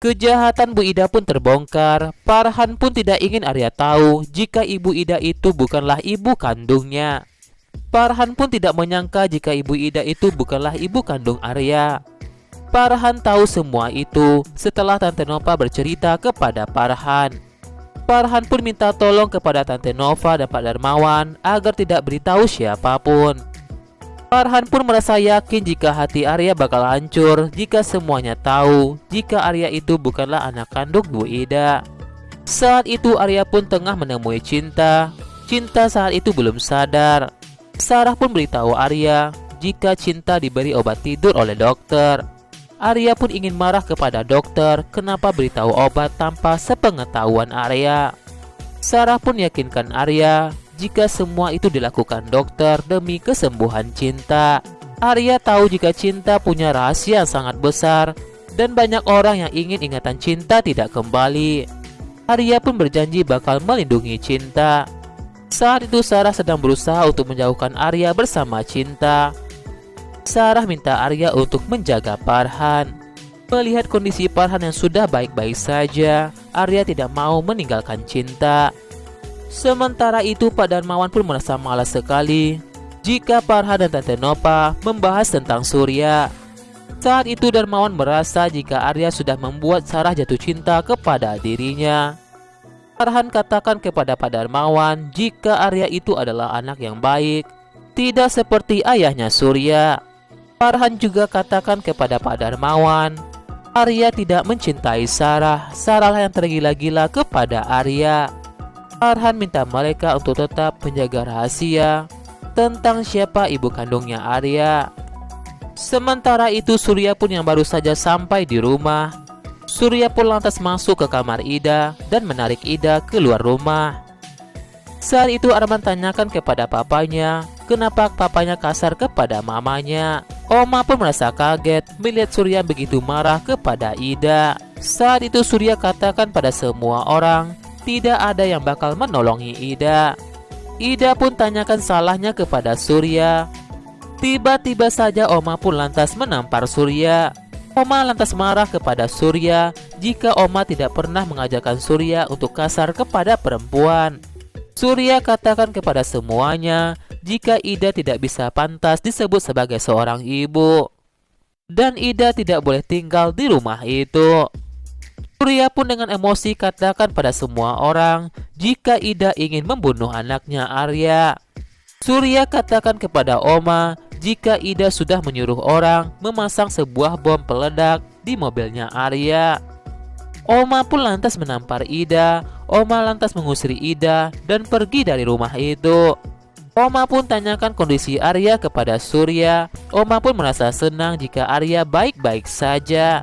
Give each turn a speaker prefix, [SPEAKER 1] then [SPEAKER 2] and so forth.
[SPEAKER 1] Kejahatan Bu Ida pun terbongkar. Farhan pun tidak ingin Arya tahu jika Ibu Ida itu bukanlah ibu kandungnya. Farhan pun tidak menyangka jika Ibu Ida itu bukanlah ibu kandung Arya. Farhan tahu semua itu setelah Tante Nova bercerita kepada Farhan. Farhan pun minta tolong kepada Tante Nova dan Pak Darmawan agar tidak beritahu siapapun. Farhan pun merasa yakin jika hati Arya bakal hancur jika semuanya tahu jika Arya itu bukanlah anak kandung Bu Ida. Saat itu Arya pun tengah menemui Cinta. Cinta saat itu belum sadar. Sarah pun beritahu Arya jika Cinta diberi obat tidur oleh dokter. Arya pun ingin marah kepada dokter kenapa beritahu obat tanpa sepengetahuan Arya. Sarah pun yakinkan Arya jika semua itu dilakukan dokter demi kesembuhan Cinta. Arya tahu jika Cinta punya rahasia yang sangat besar dan banyak orang yang ingin ingatan Cinta tidak kembali. Arya pun berjanji bakal melindungi Cinta. Saat itu Sarah sedang berusaha untuk menjauhkan Arya bersama Cinta. Sarah minta Arya untuk menjaga Farhan. Melihat kondisi Farhan yang sudah baik-baik saja, Arya tidak mau meninggalkan Cinta. Sementara itu Pak Darmawan pun merasa malas sekali jika Farhan dan Tante Nova membahas tentang Surya. Saat itu Darmawan merasa jika Arya sudah membuat Sarah jatuh cinta kepada dirinya. Farhan katakan kepada Pak Darmawan jika Arya itu adalah anak yang baik, tidak seperti ayahnya Surya. Farhan juga katakan kepada Pak Darmawan, Arya tidak mencintai Sarah, Sarahlah yang tergila-gila kepada Arya. Farhan minta mereka untuk tetap menjaga rahasia tentang siapa ibu kandungnya Arya. Sementara itu Surya pun yang baru saja sampai di rumah. Surya pun lantas masuk ke kamar Ida dan menarik Ida keluar rumah. Saat itu Arman tanyakan kepada papanya kenapa papanya kasar kepada mamanya. Oma pun merasa kaget melihat Surya begitu marah kepada Ida. Saat itu Surya katakan pada semua orang tidak ada yang bakal menolongi Ida. Ida pun tanyakan salahnya kepada Surya. Tiba-tiba saja Oma pun lantas menampar Surya. Oma lantas marah kepada Surya jika Oma tidak pernah mengajarkan Surya untuk kasar kepada perempuan. Surya katakan kepada semuanya jika Ida tidak bisa pantas disebut sebagai seorang ibu. Dan Ida tidak boleh tinggal di rumah itu. Surya pun dengan emosi katakan pada semua orang jika Ida ingin membunuh anaknya Arya. Surya katakan kepada Oma jika Ida sudah menyuruh orang memasang sebuah bom peledak di mobilnya Arya. Oma pun lantas menampar Ida. Oma lantas mengusir Ida dan pergi dari rumah itu. Oma pun tanyakan kondisi Arya kepada Surya. Oma pun merasa senang jika Arya baik-baik saja.